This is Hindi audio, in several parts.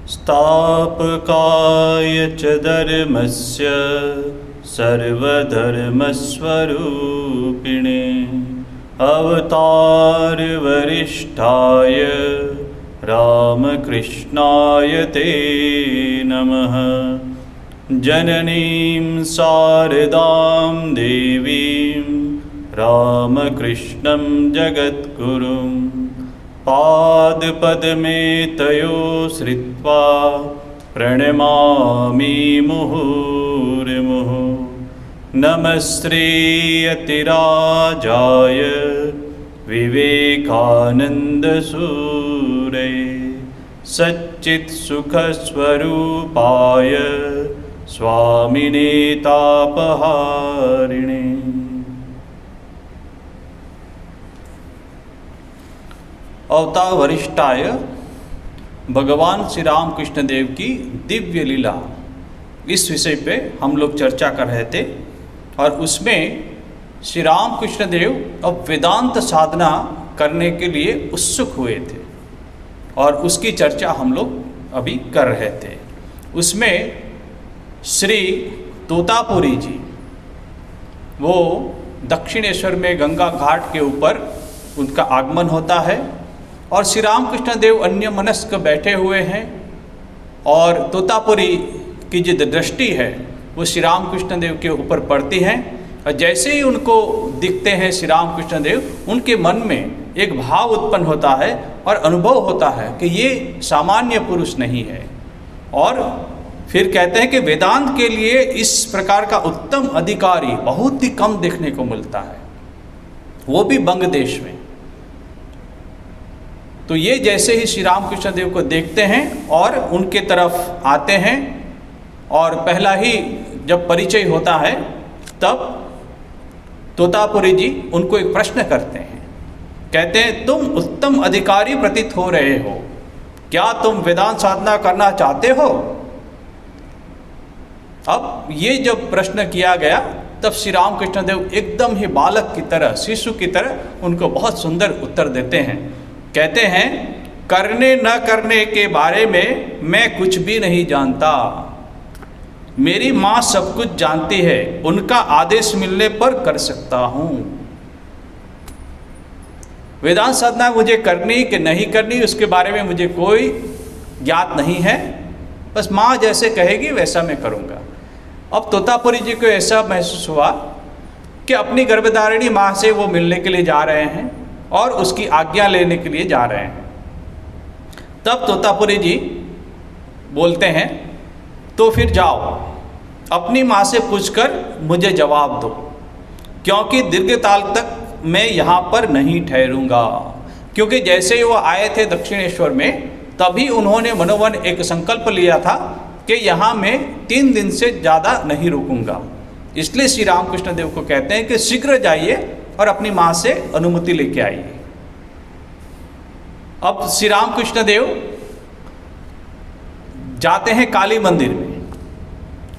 स्थापकाय च धर्मस्य सर्वधर्मस्वरूपिणे अवतारवरिष्ठाय रामकृष्णाय ते नमः। जननीं शारदां देवीं रामकृष्णं जगद्गुरुं पादपद्मे तयो श्रित्वा प्रणमामि मुहुर्मुहुः। नमस्ते यतिराजाय विवेकानन्दसूरये सच्चित्सुखस्वरूपाय स्वामिने तापहारिणे। अवतार वरिष्ठाय भगवान श्री राम कृष्ण देव की दिव्य लीला, इस विषय पे हम लोग चर्चा कर रहे थे। और उसमें श्री राम कृष्ण देव अब वेदांत साधना करने के लिए उत्सुक हुए थे और उसकी चर्चा हम लोग अभी कर रहे थे। उसमें श्री तोतापुरी जी, वो दक्षिणेश्वर में गंगा घाट के ऊपर उनका आगमन होता है और श्री रामकृष्ण देव अन्य मनस्क बैठे हुए हैं और तोतापुरी की जो दृष्टि है वो श्री रामकृष्ण देव के ऊपर पड़ती है और जैसे ही उनको दिखते हैं श्री रामकृष्ण देव, उनके मन में एक भाव उत्पन्न होता है और अनुभव होता है कि ये सामान्य पुरुष नहीं है। और फिर कहते हैं कि वेदांत के लिए इस प्रकार का उत्तम अधिकारी बहुत ही कम देखने को मिलता है, वो भी बंग देश में। तो ये जैसे ही श्री रामकृष्ण देव को देखते हैं और उनके तरफ आते हैं और पहला ही जब परिचय होता है तब तोतापुरी जी उनको एक प्रश्न करते हैं। कहते हैं, तुम उत्तम अधिकारी प्रतीत हो रहे हो, क्या तुम वेदांत साधना करना चाहते हो? अब ये जब प्रश्न किया गया तब श्री रामकृष्ण देव एकदम ही बालक की तरह, शिशु की तरह उनको बहुत सुंदर उत्तर देते हैं। कहते हैं, करने न करने के बारे में मैं कुछ भी नहीं जानता, मेरी माँ सब कुछ जानती है, उनका आदेश मिलने पर कर सकता हूँ। वेदांत साधना मुझे करनी कि नहीं करनी उसके बारे में मुझे कोई ज्ञात नहीं है, बस माँ जैसे कहेगी वैसा मैं करूँगा। अब तोतापुरी जी को ऐसा महसूस हुआ कि अपनी गर्भधारिणी माँ से वो मिलने के लिए जा रहे हैं और उसकी आज्ञा लेने के लिए जा रहे हैं। तब तोतापुरी जी बोलते हैं, तो फिर जाओ अपनी माँ से पूछकर मुझे जवाब दो, क्योंकि दीर्घकाल तक मैं यहाँ पर नहीं ठहरूंगा। क्योंकि जैसे ही वो आए थे दक्षिणेश्वर में तभी उन्होंने मनोमन एक संकल्प लिया था कि यहाँ मैं 3 दिन से ज़्यादा नहीं रुकूंगा। इसलिए श्री रामकृष्ण देव को कहते हैं कि शीघ्र जाइए और अपनी माँ से अनुमति लेके आइए। अब श्री रामकृष्ण देव जाते हैं काली मंदिर में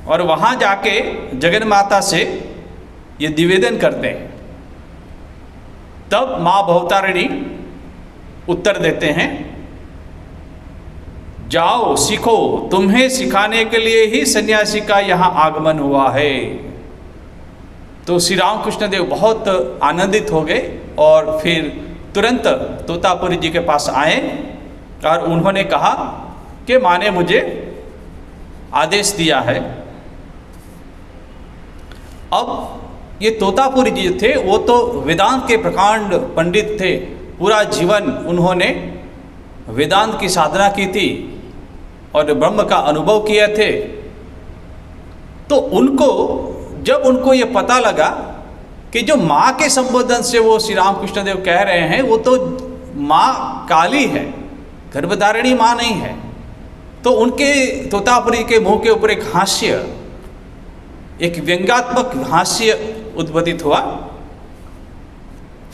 और वहाँ जाके जगन माता से ये निवेदन करते हैं। तब माँ भवतारिणी उत्तर देते हैं, जाओ सीखो, तुम्हें सिखाने के लिए ही सन्यासी का यहाँ आगमन हुआ है। तो श्री रामकृष्ण देव बहुत आनंदित हो गए और फिर तुरंत तोतापुरी जी के पास आए और उन्होंने कहा कि माँ ने मुझे आदेश दिया है। अब ये तोतापुरी जी थे, वो तो वेदांत के प्रकांड पंडित थे, पूरा जीवन उन्होंने वेदांत की साधना की थी और ब्रह्म का अनुभव किए थे। तो उनको जब उनको ये पता लगा कि जो माँ के संबोधन से वो श्री रामकृष्ण देव कह रहे हैं वो तो माँ काली है, गर्भधारिणी माँ नहीं है, तो उनके तोतापुरी के मुंह के ऊपर एक हास्य, एक व्यंग्यात्मक हास्य उद्भूत हुआ।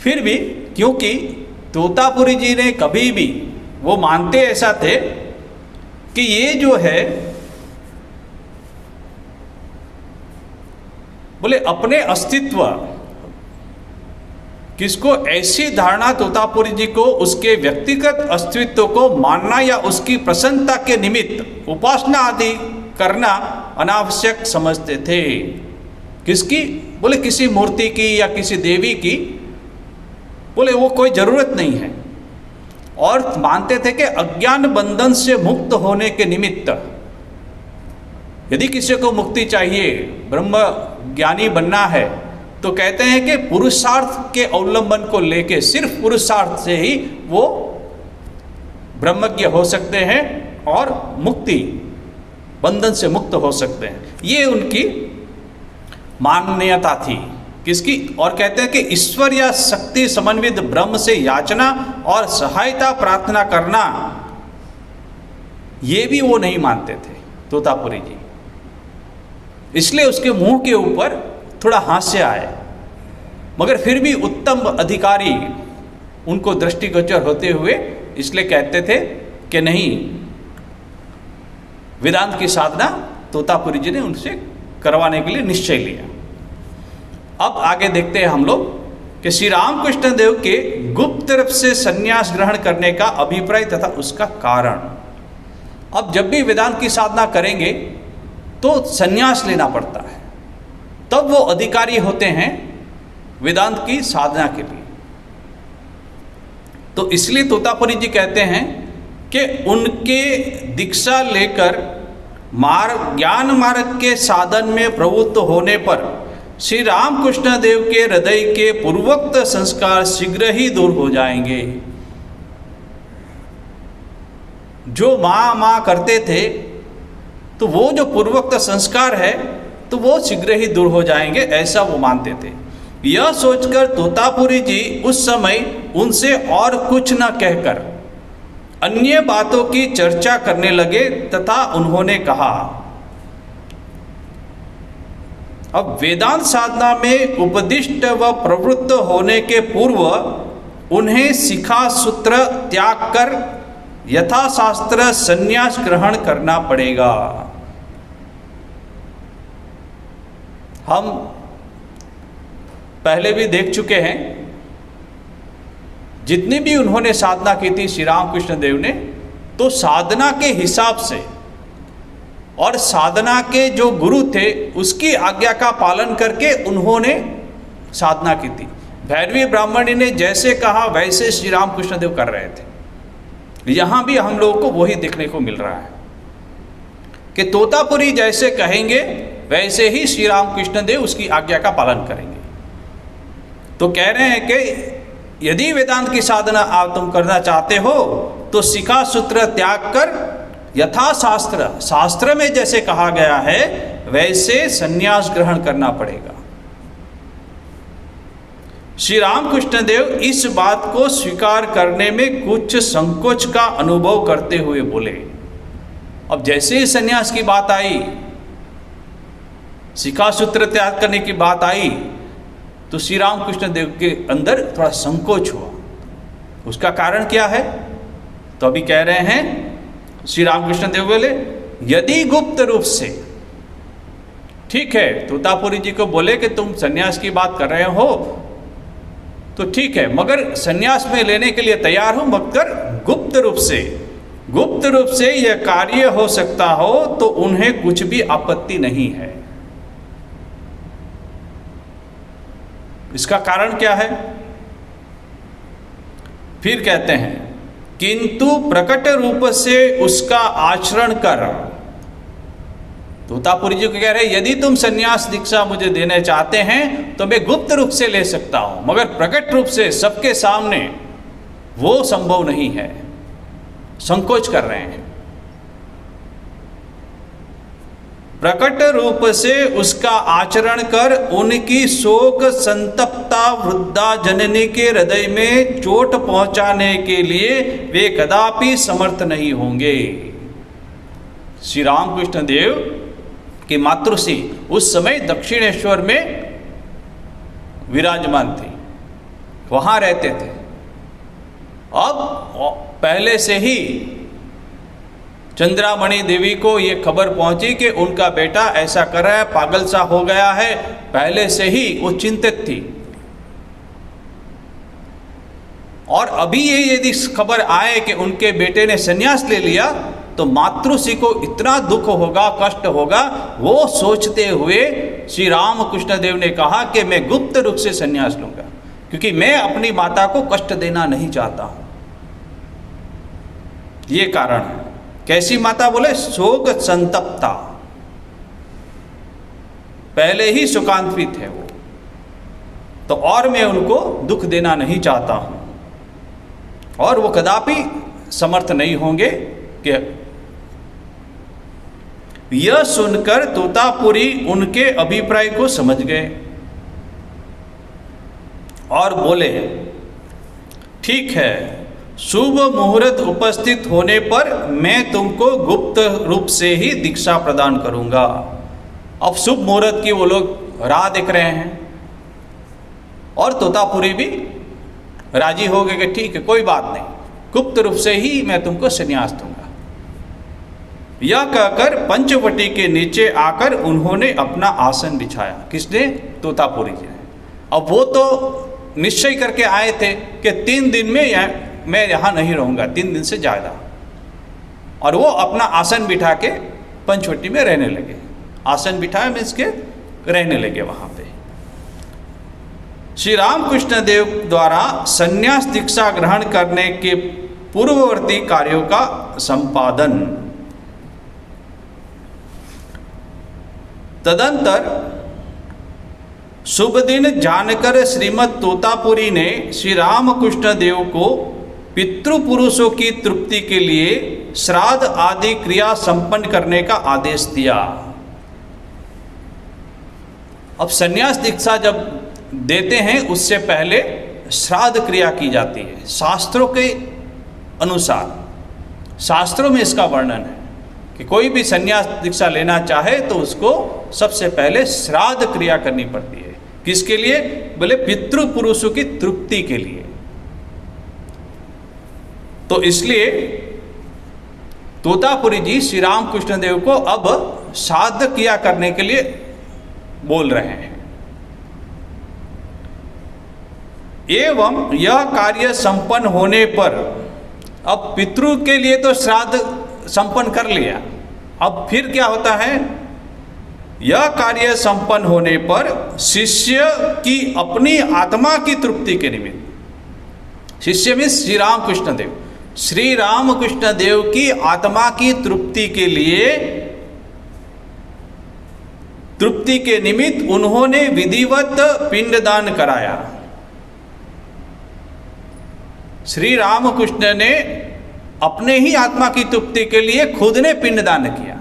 फिर भी क्योंकि तोतापुरी जी ने कभी भी, वो मानते ऐसा थे कि ये जो है बोले अपने अस्तित्व किसको? ऐसी धारणा तोतापुरी जी को उसके व्यक्तिगत अस्तित्व को मानना या उसकी प्रसन्नता के निमित्त उपासना आदि करना अनावश्यक समझते थे। किसकी? बोले किसी मूर्ति की या किसी देवी की, बोले वो कोई जरूरत नहीं है। और मानते थे कि अज्ञान बंधन से मुक्त होने के निमित्त यदि किसी को मुक्ति चाहिए, ब्रह्म ज्ञानी बनना है, तो कहते हैं कि पुरुषार्थ के अवलंबन को लेके सिर्फ पुरुषार्थ से ही वो ब्रह्मज्ञ हो सकते हैं और मुक्ति बंधन से मुक्त हो सकते हैं। ये उनकी मान्यता थी। किसकी? और कहते हैं कि ईश्वर या शक्ति समन्वित ब्रह्म से याचना और सहायता प्रार्थना करना, ये भी वो नहीं मानते थे तोतापुरी जी। इसलिए उसके मुंह के ऊपर थोड़ा हास्य आए, मगर फिर भी उत्तम अधिकारी उनको दृष्टिगोचर होते हुए इसलिए कहते थे कि नहीं, वेदांत की साधना तोतापुरी जी ने उनसे करवाने के लिए निश्चय लिया। अब आगे देखते हैं हम लोग कि श्री रामकृष्ण देव के गुप्त रूप से संन्यास ग्रहण करने का अभिप्राय तथा उसका कारण। अब जब भी वेदांत की साधना करेंगे तो संन्यास लेना पड़ता है, तब वो अधिकारी होते हैं वेदांत की साधना के लिए। तो इसलिए तोतापुरी जी कहते हैं कि उनके दीक्षा लेकर ज्ञान मार्ग के साधन में प्रवृत्त होने पर श्री रामकृष्ण देव के हृदय के पूर्वोक्त संस्कार शीघ्र ही दूर हो जाएंगे। जो माँ करते थे, तो वो जो पूर्वोक्त संस्कार है तो वो शीघ्र ही दूर हो जाएंगे, ऐसा वो मानते थे। यह सोचकर तोतापुरी जी उस समय उनसे और कुछ न कहकर अन्य बातों की चर्चा करने लगे तथा उन्होंने कहा, अब वेदांत साधना में उपदिष्ट व प्रवृत्त होने के पूर्व उन्हें शिखा सूत्र त्याग कर यथाशास्त्र संन्यास ग्रहण करना पड़ेगा। हम पहले भी देख चुके हैं, जितनी भी उन्होंने साधना की थी श्री रामकृष्ण देव ने, तो साधना के हिसाब से और साधना के जो गुरु थे उसकी आज्ञा का पालन करके उन्होंने साधना की थी। भैरवी ब्राह्मणी ने जैसे कहा वैसे श्री रामकृष्ण देव कर रहे थे। यहाँ भी हम लोगों को वही देखने को मिल रहा है कि तोतापुरी जैसे कहेंगे वैसे ही श्री रामकृष्ण देव उसकी आज्ञा का पालन करेंगे। तो कह रहे हैं कि यदि वेदांत की साधना आप तुम करना चाहते हो तो शिखा सूत्र त्याग कर यथा शास्त्र, शास्त्र में जैसे कहा गया है वैसे संन्यास ग्रहण करना पड़ेगा। श्री रामकृष्ण देव इस बात को स्वीकार करने में कुछ संकोच का अनुभव करते हुए बोले। अब जैसे ही संन्यास की बात आई, शिखा सूत्र त्याग करने की बात आई, तो श्री रामकृष्ण देव के अंदर थोड़ा संकोच हुआ। उसका कारण क्या है? तो अभी कह रहे हैं श्री रामकृष्ण देव बोले, यदि गुप्त रूप से, ठीक है, तोतापुरी जी को बोले कि तुम संन्यास की बात कर रहे हो तो ठीक है, मगर संन्यास में लेने के लिए तैयार हूं, मगर गुप्त रूप से यह कार्य हो सकता हो तो उन्हें कुछ भी आपत्ति नहीं है। इसका कारण क्या है? फिर कहते हैं, किंतु प्रकट रूप से उसका आचरण कर। तोतापुरी जी को कह रहे, यदि तुम संन्यास दीक्षा मुझे देने चाहते हैं तो मैं गुप्त रूप से ले सकता हूं, मगर प्रकट रूप से सबके सामने वो संभव नहीं है। संकोच कर रहे हैं। प्रकट रूप से उसका आचरण कर उनकी शोक संतप्ता वृद्धा जननी के हृदय में चोट पहुंचाने के लिए वे कदापि समर्थ नहीं होंगे। श्री रामकृष्ण देव की मातृश्री उस समय दक्षिणेश्वर में विराजमान थी, वहां रहते थे। अब पहले से ही चंद्रामणि देवी को ये खबर पहुंची कि उनका बेटा ऐसा कर रहा है, पागल सा हो गया है। पहले से ही वो चिंतित थी। और अभी ये यदि खबर आए कि उनके बेटे ने संन्यास ले लिया तो मातृषि को इतना दुख होगा, कष्ट होगा। वो सोचते हुए श्री रामकृष्ण देव ने कहा कि मैं गुप्त रूप से संन्यास लूंगा, क्योंकि मैं अपनी माता को कष्ट देना नहीं चाहता हूं। ये कारण है। कैसी माता बोले? शोक संतप्ता, पहले ही शोकान्वित है वो, तो और मैं उनको दुख देना नहीं चाहता हूं। और वो कदापि समर्थ नहीं होंगे कि यह सुनकर तोतापुरी उनके अभिप्राय को समझ गए और बोले, ठीक है, शुभ मुहूर्त उपस्थित होने पर मैं तुमको गुप्त रूप से ही दीक्षा प्रदान करूंगा। अब शुभ मुहूर्त की वो लोग राह देख रहे हैं और तोतापुरी भी राजी हो गए कि ठीक है, कोई बात नहीं, गुप्त रूप से ही मैं तुमको संन्यास दूंगा। यह कहकर पंचवटी के नीचे आकर उन्होंने अपना आसन बिछाया। किसने? तोतापुरी जी ने। अब वो तो निश्चय करके आए थे कि 3 दिन में मैं यहाँ नहीं रहूँगा, 3 दिन से ज़्यादा। और वो अपना आसन बिठा के पंचवटी में रहने लगे। आसन बिठाया मीन्स के रहने लगे वहाँ पे। श्री रामकृष्ण देव द्वारा संन्यास दीक्षा ग्रहण करने के पूर्ववर्ती कार्यों का संपादन। तदंतर शुभ दिन जानकर श्रीमद तोतापुरी ने श्री रामकृष्ण देव को पितृपुरुषों की तृप्ति के लिए श्राद्ध आदि क्रिया संपन्न करने का आदेश दिया। अब संन्यास दीक्षा जब देते हैं उससे पहले श्राद्ध क्रिया की जाती है शास्त्रों के अनुसार। शास्त्रों में इसका वर्णन है कि कोई भी संन्यास दीक्षा लेना चाहे तो उसको सबसे पहले श्राद्ध क्रिया करनी पड़ती है। किसके लिए? बोले पितृपुरुषों की तृप्ति के लिए। तो इसलिए तोतापुरी जी श्री रामकृष्ण देव को अब श्राद्ध क्रिया करने के लिए बोल रहे हैं। एवं यह कार्य संपन्न होने पर, अब पितृ के लिए तो श्राद्ध संपन्न कर लिया, अब फिर क्या होता है? यह कार्य संपन्न होने पर शिष्य की अपनी आत्मा की तृप्ति के निमित्त, शिष्य में श्री रामकृष्ण देव, श्री रामकृष्ण देव की आत्मा की तृप्ति के लिए, तृप्ति के निमित्त उन्होंने विधिवत पिंडदान कराया। श्री रामकृष्ण ने अपने ही आत्मा की तृप्ति के लिए खुद ने पिंडदान किया,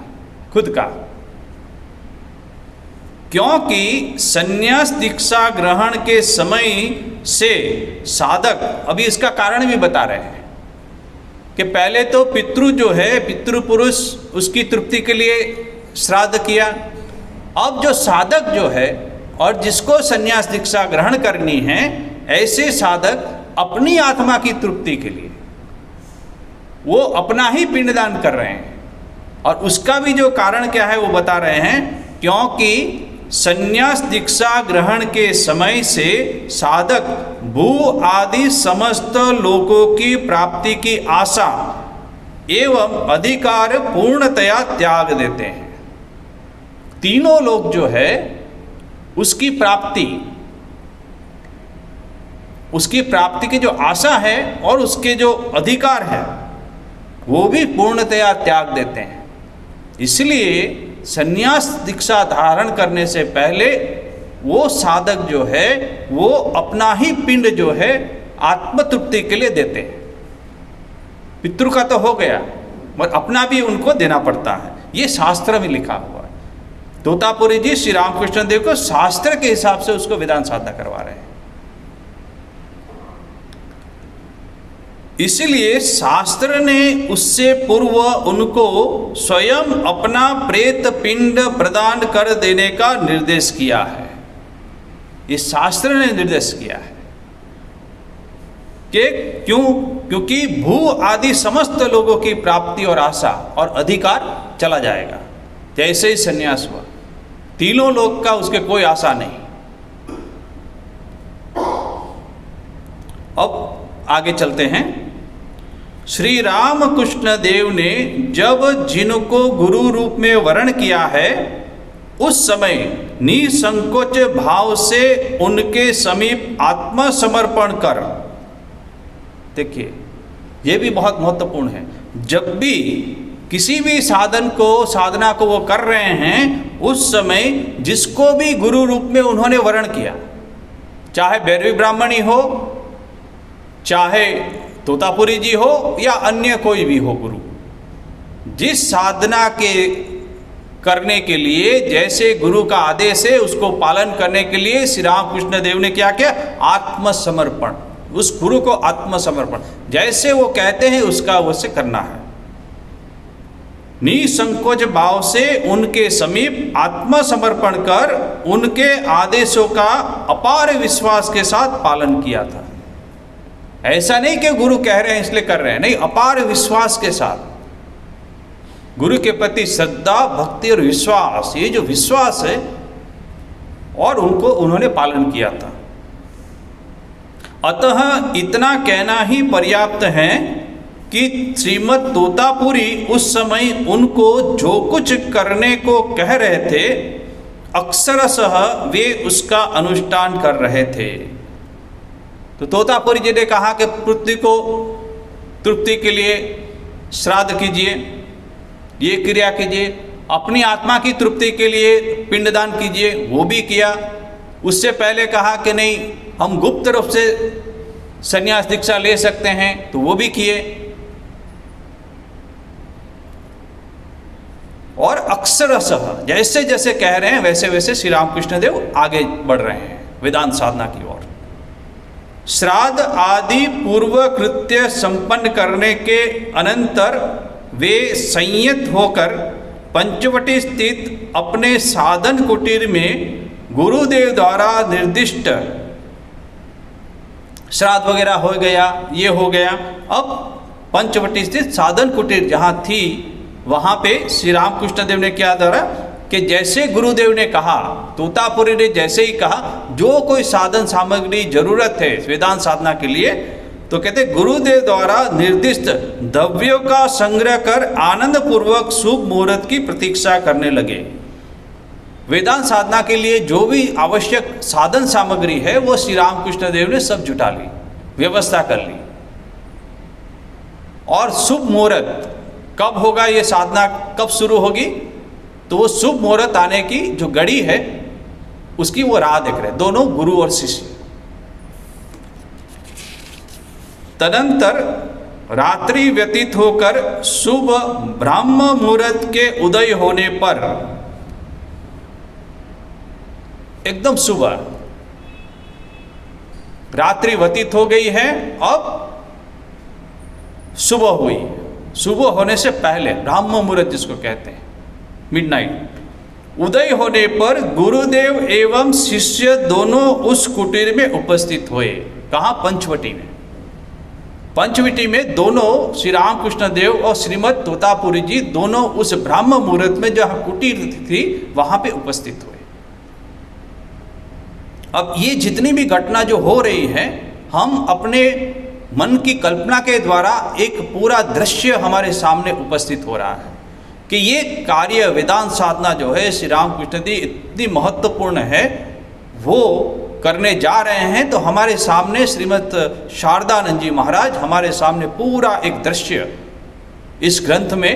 खुद का। क्योंकि संन्यास दीक्षा ग्रहण के समय से साधक, अभी इसका कारण भी बता रहे हैं कि पहले तो पितृ जो है, पितृपुरुष, उसकी तृप्ति के लिए श्राद्ध किया। अब जो साधक जो है और जिसको संन्यास दीक्षा ग्रहण करनी है, ऐसे साधक अपनी आत्मा की तृप्ति के लिए वो अपना ही पिंडदान कर रहे हैं। और उसका भी जो कारण क्या है वो बता रहे हैं, क्योंकि संन्यास दीक्षा ग्रहण के समय से साधक भू आदि समस्त लोकों की प्राप्ति की आशा एवं अधिकार पूर्णतया त्याग देते हैं। तीनों लोग जो है उसकी प्राप्ति की जो आशा है और उसके जो अधिकार है वो भी पूर्णतया त्याग देते हैं। इसलिए संन्यास दीक्षा धारण करने से पहले वो साधक जो है वो अपना ही पिंड जो है आत्मतृप्ति के लिए देते हैं। पितृ का तो हो गया, और अपना भी उनको देना पड़ता है। ये शास्त्र में लिखा हुआ है। तोतापुरी जी श्री रामकृष्ण देव को शास्त्र के हिसाब से उसको वेदांत साधना करवा रहे हैं। इसलिए शास्त्र ने उससे पूर्व उनको स्वयं अपना प्रेत पिंड प्रदान कर देने का निर्देश किया है। ये शास्त्र ने निर्देश किया है कि क्योंकि भू आदि समस्त लोगों की प्राप्ति और आशा और अधिकार चला जाएगा। जैसे ही संन्यास हुआ, तीनों लोग का उसके कोई आशा नहीं। अब आगे चलते हैं। श्री रामकृष्ण देव ने जब जिनको गुरु रूप में वर्ण किया है, उस समय निसंकोच भाव से उनके समीप आत्मसमर्पण कर। देखिए, ये भी बहुत महत्वपूर्ण है। जब भी किसी भी साधना को वो कर रहे हैं, उस समय जिसको भी गुरु रूप में उन्होंने वर्ण किया, चाहे भैरवी ब्राह्मणी हो, चाहे तोतापुरी जी हो, या अन्य कोई भी हो गुरु, जिस साधना के करने के लिए जैसे गुरु का आदेश है उसको पालन करने के लिए श्री रामकृष्ण देव ने क्या किया? आत्मसमर्पण। उस गुरु को आत्मसमर्पण, जैसे वो कहते हैं उसका वैसे करना है। निसंकोच भाव से उनके समीप आत्मसमर्पण कर उनके आदेशों का अपार विश्वास के साथ पालन किया था। ऐसा नहीं कि गुरु कह रहे हैं इसलिए कर रहे हैं, नहीं, अपार विश्वास के साथ गुरु के प्रति श्रद्धा, भक्ति और विश्वास, ये जो विश्वास है, और उनको उन्होंने पालन किया था। अतः इतना कहना ही पर्याप्त है कि श्रीमद् तोतापुरी उस समय उनको जो कुछ करने को कह रहे थे, अक्षरशः वे उसका अनुष्ठान कर रहे थे। तो तोतापुरी जी ने कहा कि पृथ्वी को तृप्ति के लिए श्राद्ध कीजिए, ये क्रिया कीजिए, अपनी आत्मा की तृप्ति के लिए पिंडदान कीजिए, वो भी किया। उससे पहले कहा कि नहीं, हम गुप्त रूप से संन्यास दीक्षा ले सकते हैं, तो वो भी किए। और अक्षरशः जैसे जैसे कह रहे हैं वैसे वैसे श्री रामकृष्ण देव आगे बढ़ रहे हैं वेदांत साधना की ओर। श्राद्ध आदि पूर्व कृत्य संपन्न करने के अनंतर वे संयत होकर पंचवटी स्थित अपने साधन कुटीर में गुरुदेव द्वारा निर्दिष्ट श्राद्ध वगैरह हो गया, ये हो गया। अब पंचवटी स्थित साधन कुटीर जहाँ थी, वहाँ पे श्री रामकृष्ण देव ने क्या करा कि जैसे गुरुदेव ने कहा, तोतापुरी ने जैसे ही कहा, जो कोई साधन सामग्री जरूरत है वेदांत साधना के लिए, तो कहते गुरुदेव द्वारा निर्दिष्ट द्रव्यों का संग्रह कर आनंद पूर्वक शुभ मुहूर्त की प्रतीक्षा करने लगे। वेदांत साधना के लिए जो भी आवश्यक साधन सामग्री है वो श्री रामकृष्ण देव ने सब जुटा ली, व्यवस्था कर ली। और शुभ मुहूर्त कब होगा, ये साधना कब शुरू होगी, तो वो शुभ मुहूर्त आने की जो घड़ी है उसकी वो राह देख रहे दोनों गुरु और शिष्य। तदंतर रात्रि व्यतीत होकर शुभ ब्राह्म मुहूर्त के उदय होने पर, एकदम सुबह रात्रि व्यतीत हो गई है, अब सुबह हुई। सुबह होने से पहले ब्राह्म मुहूर्त जिसको कहते हैं, मिडनाइट, उदय होने पर गुरुदेव एवं शिष्य दोनों उस कुटीर में उपस्थित हुए। कहाँ? पंचवटी में। पंचवटी में दोनों श्री रामकृष्ण देव और श्रीमद् तोतापुरी जी दोनों उस ब्राह्म मुहूर्त में जो कुटीर थी वहां पे उपस्थित हुए। अब ये जितनी भी घटना जो हो रही है, हम अपने मन की कल्पना के द्वारा एक पूरा दृश्य हमारे सामने उपस्थित हो रहा है कि ये कार्य वेदांत साधना जो है श्री रामकृष्ण जी इतनी महत्वपूर्ण है, वो करने जा रहे हैं। तो हमारे सामने श्रीमद् शारदानंद जी महाराज हमारे सामने पूरा एक दृश्य इस ग्रंथ में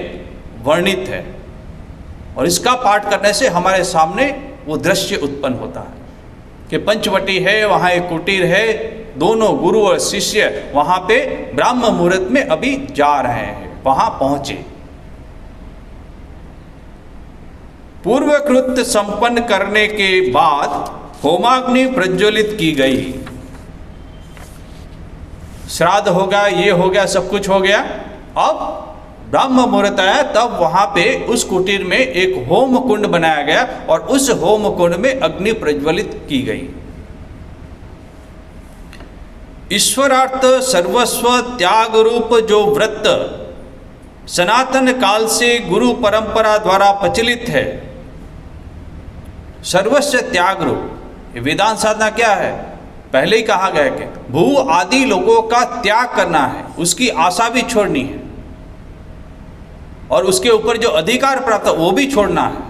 वर्णित है, और इसका पाठ करने से हमारे सामने वो दृश्य उत्पन्न होता है कि पंचवटी है, वहाँ एक कुटीर है, दोनों गुरु और शिष्य वहाँ पे ब्राह्म मुहूर्त में अभी जा रहे हैं, वहाँ पहुँचे। पूर्व कृत्य संपन्न करने के बाद होमाग्नि प्रज्वलित की गई। श्राद्ध होगा, ये हो गया, सब कुछ हो गया। अब ब्रह्म मुहूर्त आया, तब वहां पे उस कुटीर में एक होम कुंड बनाया गया और उस होम कुंड में अग्नि प्रज्वलित की गई। ईश्वरार्थ सर्वस्व त्याग रूप जो व्रत सनातन काल से गुरु परंपरा द्वारा प्रचलित है, सर्वस्व त्याग रूप, वेदांत साधना क्या है? पहले ही कहा गया कि भू आदि लोगों का त्याग करना है, उसकी आशा भी छोड़नी है, और उसके ऊपर जो अधिकार प्राप्त वो भी छोड़ना है।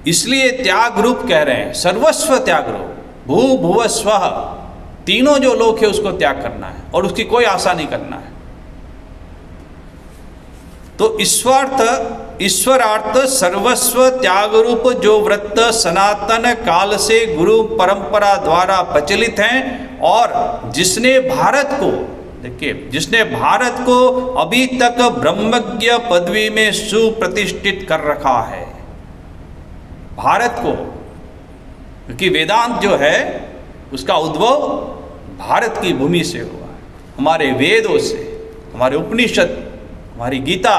इसलिए त्याग रूप कह रहे हैं, सर्वस्व त्याग रूप, भू भुव स्वः, तीनों जो लोक है उसको त्याग करना है और उसकी कोई आशा नहीं करना है। तो ईश्वरार्थ सर्वस्व त्याग रूप जो व्रत सनातन काल से गुरु परंपरा द्वारा प्रचलित हैं, और जिसने भारत को, देखिए, जिसने भारत को अभी तक ब्रह्मज्ञ पदवी में सुप्रतिष्ठित कर रखा है, भारत को, क्योंकि वेदांत जो है उसका उद्भव भारत की भूमि से हुआ है, हमारे वेदों से, हमारे उपनिषद, हमारी गीता।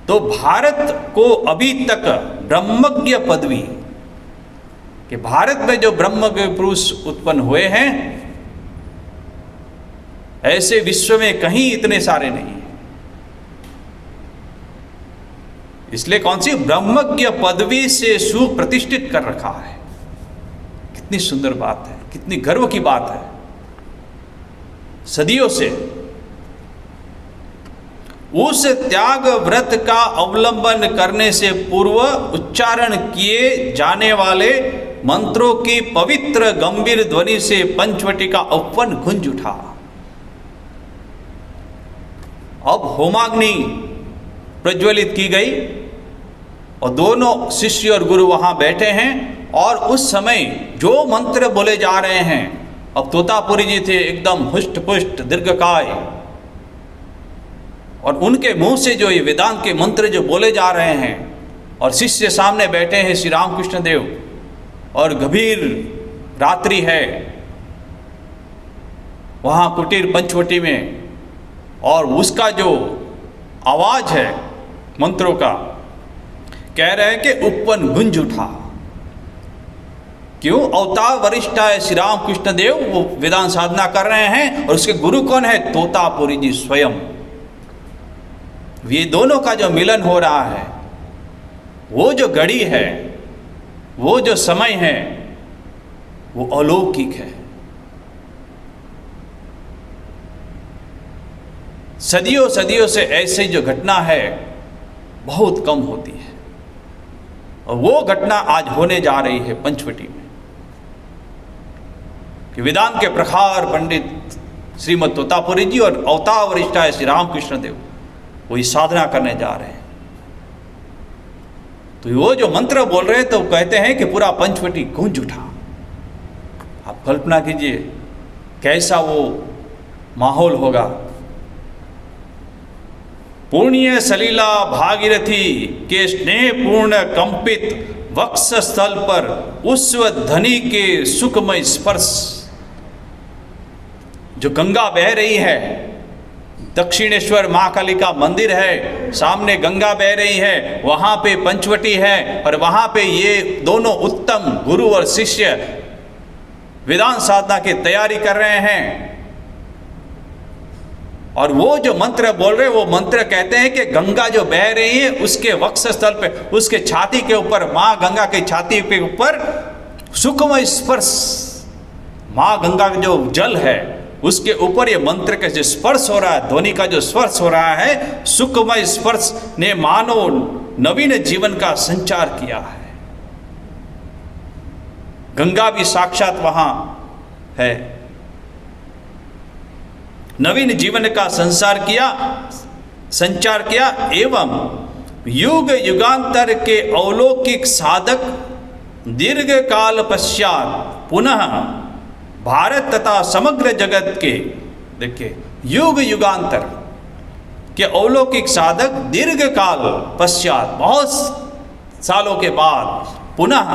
तो भारत को अभी तक ब्रह्मज्ञ पदवी, कि भारत में जो ब्रह्मज्ञ पुरुष उत्पन्न हुए हैं, ऐसे विश्व में कहीं इतने सारे नहीं हैं। इसलिए कौन सी ब्रह्मज्ञ पदवी से सुप्रतिष्ठित कर रखा है। कितनी सुंदर बात है, कितनी गर्व की बात है। सदियों से उस त्याग व्रत का अवलंबन करने से पूर्व उच्चारण किए जाने वाले मंत्रों की पवित्र गंभीर ध्वनि से पंचवटी का उपवन गूंज उठा। अब होमाग्नि प्रज्वलित की गई और दोनों शिष्य और गुरु वहां बैठे हैं, और उस समय जो मंत्र बोले जा रहे हैं, अब तोतापुरी जी थे एकदम हुष्ट पुष्ट दीर्घकाय, और उनके मुंह से जो ये वेदांत के मंत्र जो बोले जा रहे हैं, और शिष्य सामने बैठे हैं श्री रामकृष्ण देव, और गंभीर रात्रि है वहाँ कुटीर पंचवटी में, और उसका जो आवाज है मंत्रों का, कह रहे हैं कि उपवन गुंज उठा। क्यों? अवतार वरिष्ठाय श्री रामकृष्ण देव वो वेदांत साधना कर रहे हैं, और उसके गुरु कौन है? तोतापुरी जी स्वयं। ये दोनों का जो मिलन हो रहा है, वो जो घड़ी है, वो जो समय है, वो अलौकिक है। सदियों सदियों से ऐसी जो घटना है बहुत कम होती है, और वो घटना आज होने जा रही है पंचवटी में, कि वेदांत के प्रखार पंडित श्रीमद तोतापुरी जी और अवतार वरिष्ठाय श्री रामकृष्ण देव वही साधना करने जा रहे हैं। तो वो जो मंत्र बोल रहे हैं, तो कहते हैं कि पूरा पंचवटी गूंज उठा। आप कल्पना कीजिए कैसा वो माहौल होगा। पुण्य सलीला भागीरथी के स्नेहपूर्ण कंपित वक्ष स्थल पर उस्व ध्वनि के सुखमय स्पर्श, जो गंगा बह रही है, दक्षिणेश्वर महाकाली का मंदिर है, सामने गंगा बह रही है, वहाँ पे पंचवटी है, और वहाँ पे ये दोनों उत्तम गुरु और शिष्य वेदांत साधना की तैयारी कर रहे हैं। और वो जो मंत्र बोल रहे हैं, वो मंत्र कहते हैं कि गंगा जो बह रही है उसके वक्ष स्थल पे, उसके छाती के ऊपर, माँ गंगा के छाती के ऊपर सुखमय स्पर्श, माँ गंगा का जो जल है उसके ऊपर ये मंत्र का जो स्पर्श हो रहा है, ध्वनि का जो स्पर्श हो रहा है, सुखमय स्पर्श ने मानव नवीन जीवन का संचार किया है। गंगा भी साक्षात वहां है, नवीन जीवन का संचार किया एवं युग युगांतर के अलौकिक साधक दीर्घ काल पश्चात पुनः भारत तथा समग्र जगत के, देखिए, युग युगांतर के अलौकिक साधक दीर्घ काल पश्चात, बहुत सालों के बाद पुनः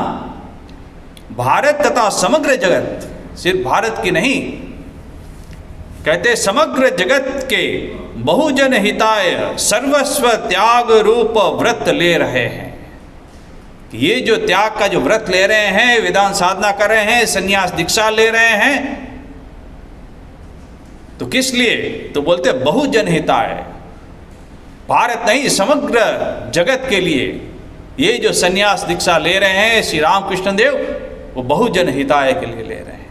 भारत तथा समग्र जगत, सिर्फ भारत की नहीं, कहते समग्र जगत के बहुजन हिताय सर्वस्व त्याग रूप व्रत ले रहे हैं। ये जो त्याग का जो व्रत ले रहे हैं, वेदांत साधना कर रहे हैं, संन्यास दीक्षा ले रहे हैं, तो किस लिए? तो बोलते बहुजन हिताय, भारत नहीं समग्र जगत के लिए, ये जो संन्यास दीक्षा ले रहे हैं श्री रामकृष्ण देव, वो बहुजन हिताय के लिए ले रहे हैं,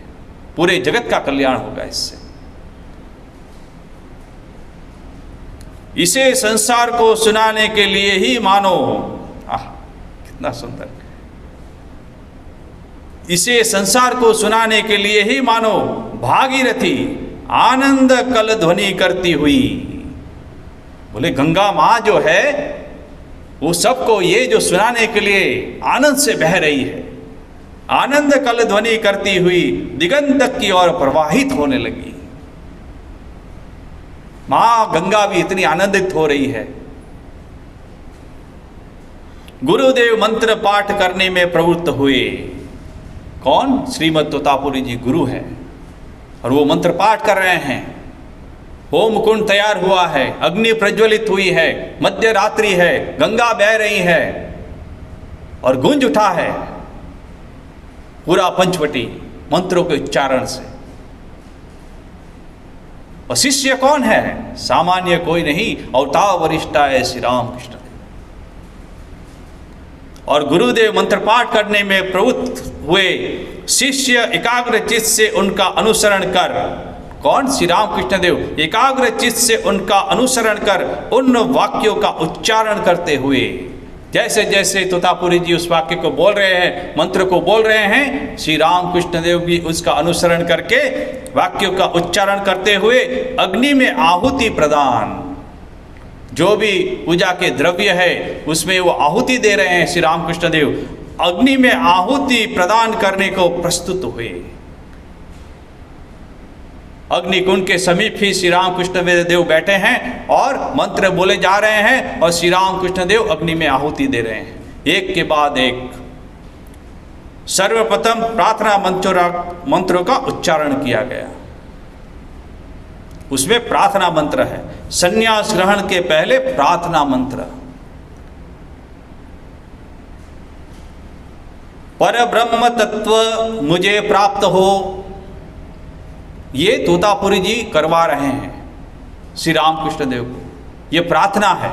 पूरे जगत का कल्याण होगा इससे। इसे संसार को सुनाने के लिए ही मानो, कितना सुंदर, इसे संसार को सुनाने के लिए ही मानो भागीरथी आनंद कल ध्वनि करती हुई। बोले गंगा माँ जो है वो सबको ये जो सुनाने के लिए आनंद से बह रही है, आनंद कल ध्वनि करती हुई दिगंत की ओर प्रवाहित होने लगी। माँ गंगा भी इतनी आनंदित हो रही है। गुरुदेव मंत्र पाठ करने में प्रवृत्त हुए। कौन? श्रीमद तोतापुरी जी गुरु हैं और वो मंत्र पाठ कर रहे हैं। होम कुंड तैयार हुआ है, अग्नि प्रज्वलित हुई है, मध्य रात्रि है, गंगा बह रही है और गूंज उठा है पूरा पंचवटी मंत्रों के उच्चारण से। और शिष्य कौन है? सामान्य कोई नहीं, अवतार वरिष्ठ है श्री रामकृष्ण देव। और गुरुदेव मंत्र पाठ करने में प्रवृत्त हुए। शिष्य एकाग्र चित्त से उनका अनुसरण कर। कौन? श्री रामकृष्ण देव एकाग्र चित्त से उनका अनुसरण कर उन वाक्यों का उच्चारण करते हुए, जैसे जैसे तोतापुरी जी उस वाक्य को बोल रहे हैं, मंत्र को बोल रहे हैं, श्री रामकृष्ण देव भी उसका अनुसरण करके वाक्यों का उच्चारण करते हुए अग्नि में आहुति प्रदान, जो भी पूजा के द्रव्य है उसमें वो आहुति दे रहे हैं श्री रामकृष्ण देव, अग्नि में आहुति प्रदान करने को प्रस्तुत हुए। अग्निकुंड के समीप ही श्री रामकृष्ण देव बैठे हैं और मंत्र बोले जा रहे हैं और श्री रामकृष्ण देव अग्नि में आहुति दे रहे हैं, एक के बाद एक। सर्वप्रथम प्रार्थना मंत्रों का उच्चारण किया गया। उसमें प्रार्थना मंत्र है, संन्यास ग्रहण के पहले प्रार्थना मंत्र। पर ब्रह्म तत्व मुझे प्राप्त हो, ये तोतापुरी जी करवा रहे हैं श्री रामकृष्ण देव को। ये प्रार्थना है,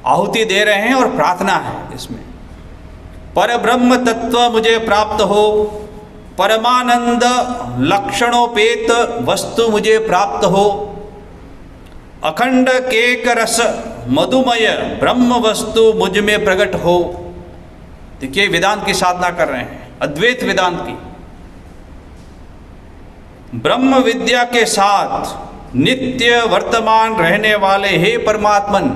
आहुति दे रहे हैं और प्रार्थना है इसमें। पर ब्रह्म तत्व मुझे प्राप्त हो, परमानंद लक्षणोपेत वस्तु मुझे प्राप्त हो, अखंड केक रस मधुमय ब्रह्म वस्तु मुझ में प्रकट हो। देखिए वेदांत की साधना कर रहे हैं, अद्वैत वेदांत की। ब्रह्म विद्या के साथ नित्य वर्तमान रहने वाले हे परमात्मन,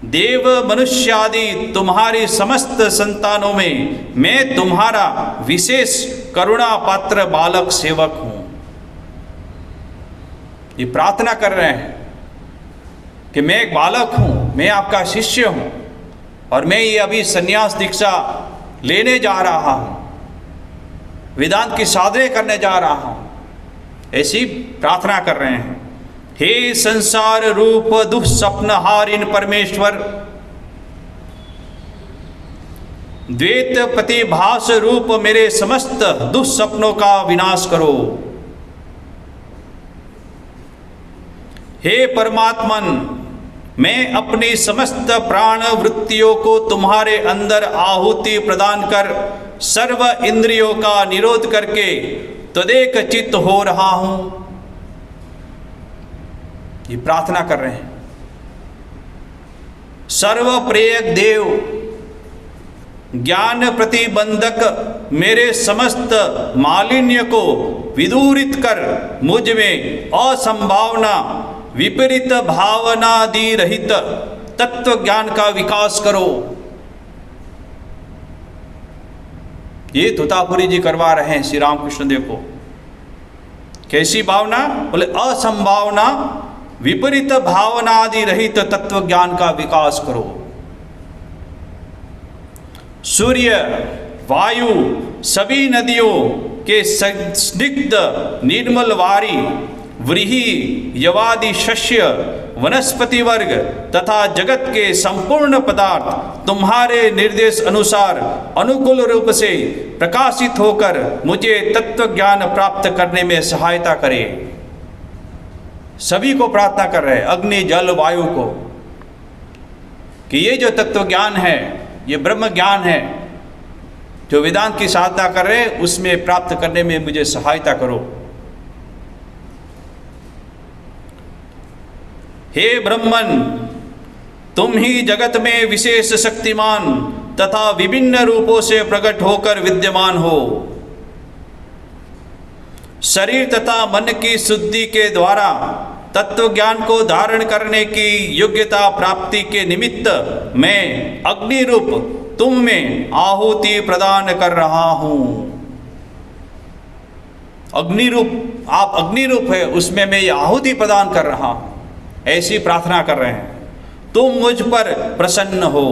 देव मनुष्यादि तुम्हारी समस्त संतानों में मैं तुम्हारा विशेष करुणा पात्र बालक सेवक हूं। ये प्रार्थना कर रहे हैं कि मैं एक बालक हूं, मैं आपका शिष्य हूं और मैं ये अभी संन्यास दीक्षा लेने जा रहा हूं, वेदांत की साधना करने जा रहा हूं, ऐसी प्रार्थना कर रहे हैं। हे संसार रूप दुःस्वप्नहारिण परमेश्वर, द्वैत प्रतिभास रूप मेरे समस्त दुःस्वप्नों का विनाश करो। हे परमात्मन, मैं अपनी समस्त प्राण वृत्तियों को तुम्हारे अंदर आहुति प्रदान कर सर्व इंद्रियों का निरोध करके तदेक चित्त हो रहा हूं। ये प्रार्थना कर रहे हैं। सर्व प्रेयक देव, ज्ञान प्रतिबंधक मेरे समस्त मालिन्य को विदूरित कर मुझ में असंभावना विपरीत भावनादि रहित तत्व ज्ञान का विकास करो। ये तोतापुरी जी करवा रहे हैं श्री रामकृष्ण देव को। कैसी भावना? बोले असंभावना विपरीत भावनादि रहित तत्व ज्ञान का विकास करो। सूर्य, वायु, सभी नदियों के स्निग्ध निर्मल वारी, व्रीहि, यवादि शस्य, वनस्पति वर्ग तथा जगत के संपूर्ण पदार्थ तुम्हारे निर्देश अनुसार अनुकूल रूप से प्रकाशित होकर मुझे तत्व ज्ञान प्राप्त करने में सहायता करे। सभी को प्रार्थना कर रहे हैं, अग्नि, जल, वायु को, कि ये जो तत्व ज्ञान है, ये ब्रह्म ज्ञान है जो वेदांत की साधना कर रहे हैं, उसमें प्राप्त करने में मुझे सहायता करो। हे ब्रह्मन, तुम ही जगत में विशेष शक्तिमान तथा विभिन्न रूपों से प्रकट होकर विद्यमान हो। शरीर तथा मन की शुद्धि के द्वारा तत्व ज्ञान को धारण करने की योग्यता प्राप्ति के निमित्त मैं अग्नि रूप तुम में आहुति प्रदान कर रहा हूं। अग्नि रूप, आप अग्नि रूप है, उसमें मैं आहुति प्रदान कर रहा हूं, ऐसी प्रार्थना कर रहे हैं। तुम मुझ पर प्रसन्न हो।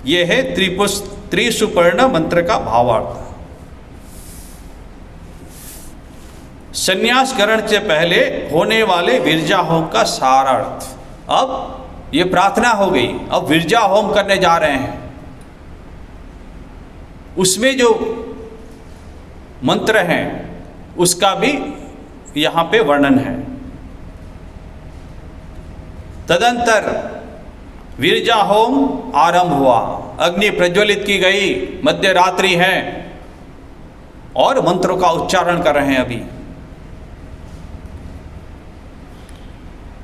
यह है त्रिसुपर्ण मंत्र का भावार्थ। संन्यास ग्रहण से पहले होने वाले विरजा होम का सारार्थ। अब ये प्रार्थना हो गई, अब विरजा होम करने जा रहे हैं। उसमें जो मंत्र हैं उसका भी यहाँ पे वर्णन है। तदंतर विरजा होम आरंभ हुआ, अग्नि प्रज्वलित की गई, मध्य रात्रि है और मंत्रों का उच्चारण कर रहे हैं। अभी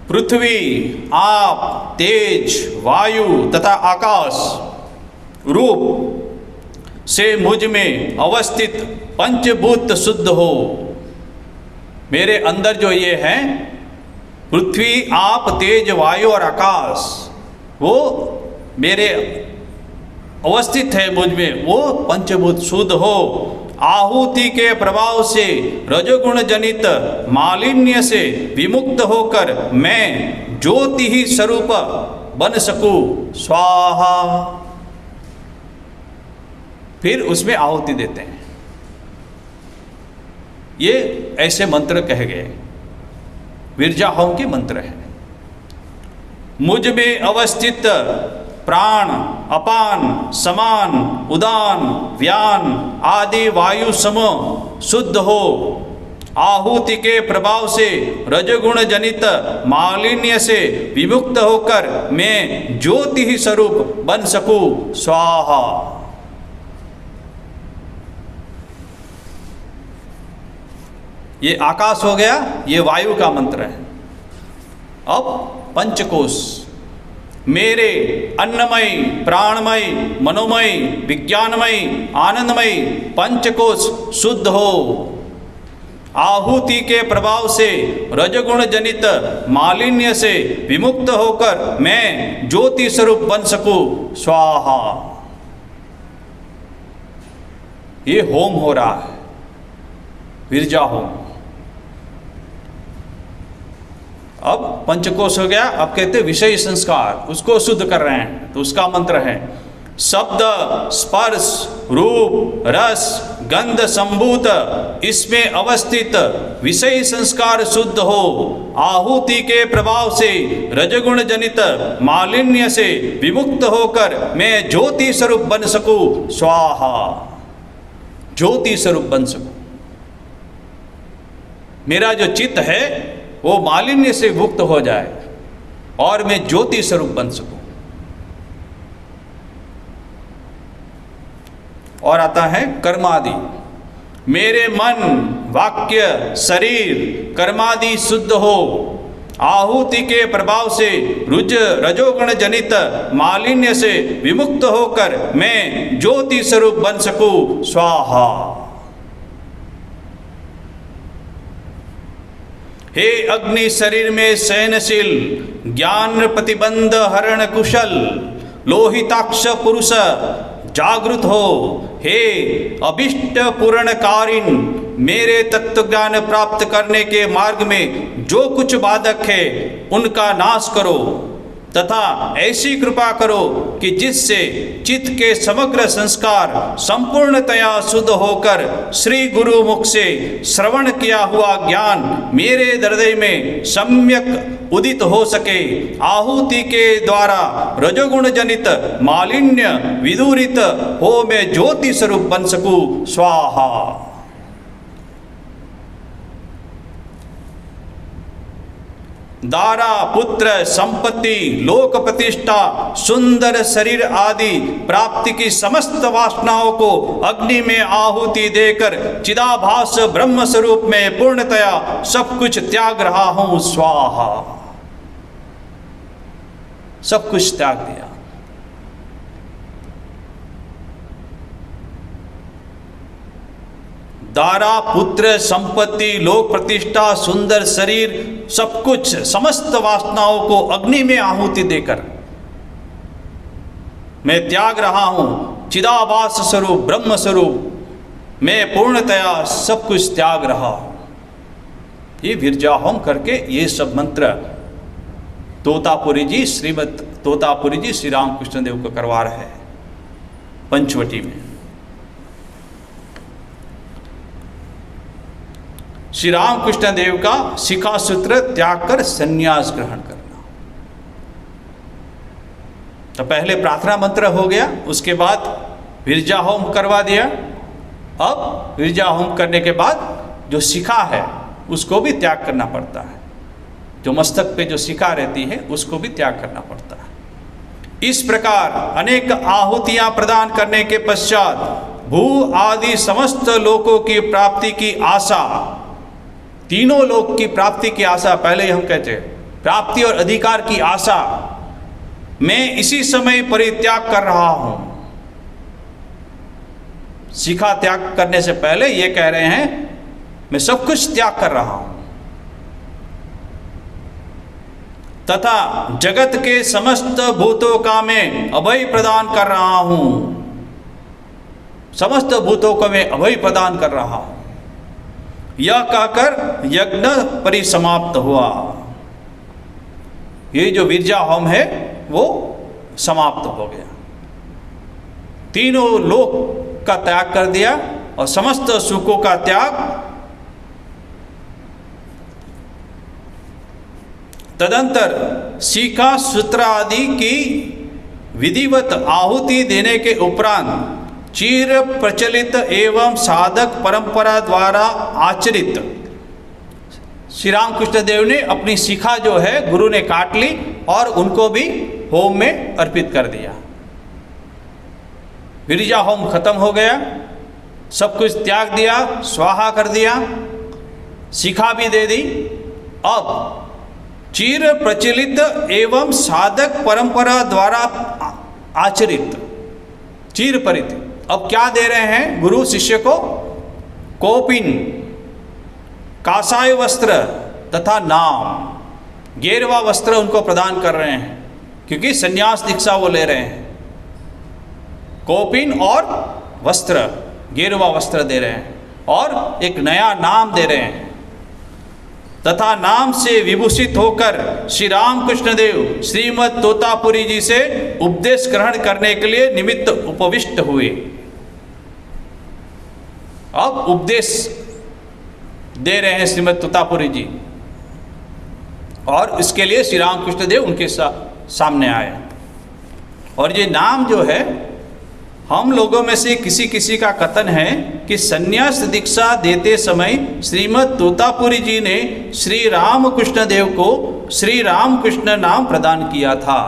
पृथ्वी, आप, तेज, वायु तथा आकाश रूप से मुझ में अवस्थित पंचभूत शुद्ध हो। मेरे अंदर जो ये है पृथ्वी, आप, तेज, वायु और आकाश, वो मेरे अवस्थित है मुझ में, वो पंचभूत शुद्ध हो। आहुति के प्रभाव से रजोगुण जनित मालिन्य से विमुक्त होकर मैं ज्योति ही स्वरूप बन सकूं। स्वाहा। फिर उसमें आहुति देते हैं। ये ऐसे मंत्र कहे गए, विरजा होम के मंत्र हैं। मुझ में अवस्थित प्राण, अपान, समान, उदान, व्यान आदि वायु सम शुद्ध हो। आहुति के प्रभाव से रजगुण जनित मालिन्य से विमुक्त होकर मैं ज्योति ही स्वरूप बन सकूं। स्वाहा। ये आकाश हो गया, ये वायु का मंत्र है। अब पंचकोश, मेरे अन्नमय, प्राणमय, मनोमय, विज्ञानमय, आनंदमय पंचकोश शुद्ध हो। आहुति के प्रभाव से रजगुण जनित मालिन्य से विमुक्त होकर मैं ज्योति स्वरूप बन सकूं। स्वाहा। ये होम हो रहा है, विरजा होम। अब पंचकोश हो गया, अब कहते विषय संस्कार, उसको शुद्ध कर रहे हैं। तो उसका मंत्र है शब्द, स्पर्श, रूप, रस, गंध संभूत इसमें अवस्थित विषय संस्कार शुद्ध हो। आहुति के प्रभाव से रजगुण जनित मालिन्य से विमुक्त होकर मैं ज्योति स्वरूप बन सकूं। स्वाहा। ज्योति स्वरूप बन सकूं। मेरा जो चित्त है वो मालिन्य से मुक्त हो जाए और मैं ज्योति स्वरूप बन सकूं। और आता है कर्मादि, मेरे मन, वाक्य, शरीर, कर्मादि शुद्ध हो। आहुति के प्रभाव से रजोगुण जनित मालिन्य से विमुक्त होकर मैं ज्योति स्वरूप बन सकूं। स्वाहा। हे अग्नि, शरीर में शयनशील, ज्ञान प्रतिबंध हरण कुशल, लोहिताक्ष पुरुष जागृत हो। हे अभिष्ट पूर्णकारिण, मेरे तत्व ज्ञान प्राप्त करने के मार्ग में जो कुछ बाधक है उनका नाश करो तथा ऐसी कृपा करो कि जिससे चित्त के समग्र संस्कार संपूर्णतया शुद्ध होकर श्री गुरु मुख से श्रवण किया हुआ ज्ञान मेरे हृदय में सम्यक उदित हो सके। आहुति के द्वारा रजोगुण जनित मालिन्य विदूरित हो मैं ज्योति स्वरूप बन सकूं। स्वाहा। दारा पुत्र संपत्ति लोक प्रतिष्ठा सुंदर शरीर आदि प्राप्ति की समस्त वासनाओं को अग्नि में आहुति देकर चिदाभास ब्रह्म स्वरूप में पूर्णतया सब कुछ त्याग रहा हूं, स्वाहा। सब कुछ त्याग दिया। दारा पुत्र संपत्ति लोक प्रतिष्ठा सुंदर शरीर सब कुछ समस्त वासनाओं को अग्नि में आहुति देकर मैं त्याग रहा हूं, चिदाभास स्वरूप ब्रह्म स्वरूप मैं पूर्णतया सब कुछ त्याग रहा हूं। ये विरजा होम करके ये सब मंत्र तोतापुरी जी, श्रीमद तोतापुरी जी श्री रामकृष्ण देव को करवा रहे हैं पंचवटी में। श्री रामकृष्ण देव का शिखा सूत्र त्याग कर संन्यास ग्रहण करना। तो पहले प्रार्थना मंत्र हो गया, उसके बाद विरजा होम करवा दिया। अब विरजा होम करने के बाद जो शिखा है उसको भी त्याग करना पड़ता है। जो मस्तक पे जो शिखा रहती है उसको भी त्याग करना पड़ता है। इस प्रकार अनेक आहुतियां प्रदान करने के पश्चात भू आदि समस्त लोकों की प्राप्ति की आशा, तीनों लोक की प्राप्ति की आशा, पहले हम कहते हैं प्राप्ति और अधिकार की आशा, मैं इसी समय परित्याग कर रहा हूं। शिखा त्याग करने से पहले ये कह रहे हैं मैं सब कुछ त्याग कर रहा हूं तथा जगत के समस्त भूतों का मैं अभय प्रदान कर रहा हूं। समस्त भूतों को मैं अभय प्रदान कर रहा हूं। यह कहकर यज्ञ परिसमाप्त हुआ। ये जो विरजा होम है वो समाप्त हो गया। तीनों लोक का त्याग कर दिया और समस्त सुखों का त्याग। तदंतर शिखा सूत्र आदि की विधिवत आहुति देने के उपरांत चिर प्रचलित एवं साधक परंपरा द्वारा आचरित श्री रामकृष्ण देव ने अपनी शिखा जो है गुरु ने काट ली और उनको भी होम में अर्पित कर दिया। विरजा होम खत्म हो गया, सब कुछ त्याग दिया, स्वाहा कर दिया, शिखा भी दे दी। अब चिर प्रचलित एवं साधक परंपरा द्वारा आचरित चिर परित अब क्या दे रहे हैं गुरु शिष्य को? कोपिन, कासाय वस्त्र तथा नाम, गेरवा वस्त्र उनको प्रदान कर रहे हैं क्योंकि संन्यास दीक्षा वो ले रहे हैं। कोपिन और वस्त्र, गेरवा वस्त्र दे रहे हैं और एक नया नाम दे रहे हैं तथा नाम से विभूषित होकर श्री रामकृष्ण देव श्रीमद तोतापुरी जी से उपदेश ग्रहण करने के लिए निमित्त उपविष्ट हुए। अब उपदेश दे रहे हैं श्रीमद तोतापुरी जी और इसके लिए श्री रामकृष्ण देव उनके सामने आए। और ये नाम जो है, हम लोगों में से किसी किसी का कथन है कि संन्यास दीक्षा देते समय श्रीमद तोतापुरी जी ने श्री रामकृष्ण देव को श्री रामकृष्ण नाम प्रदान किया था।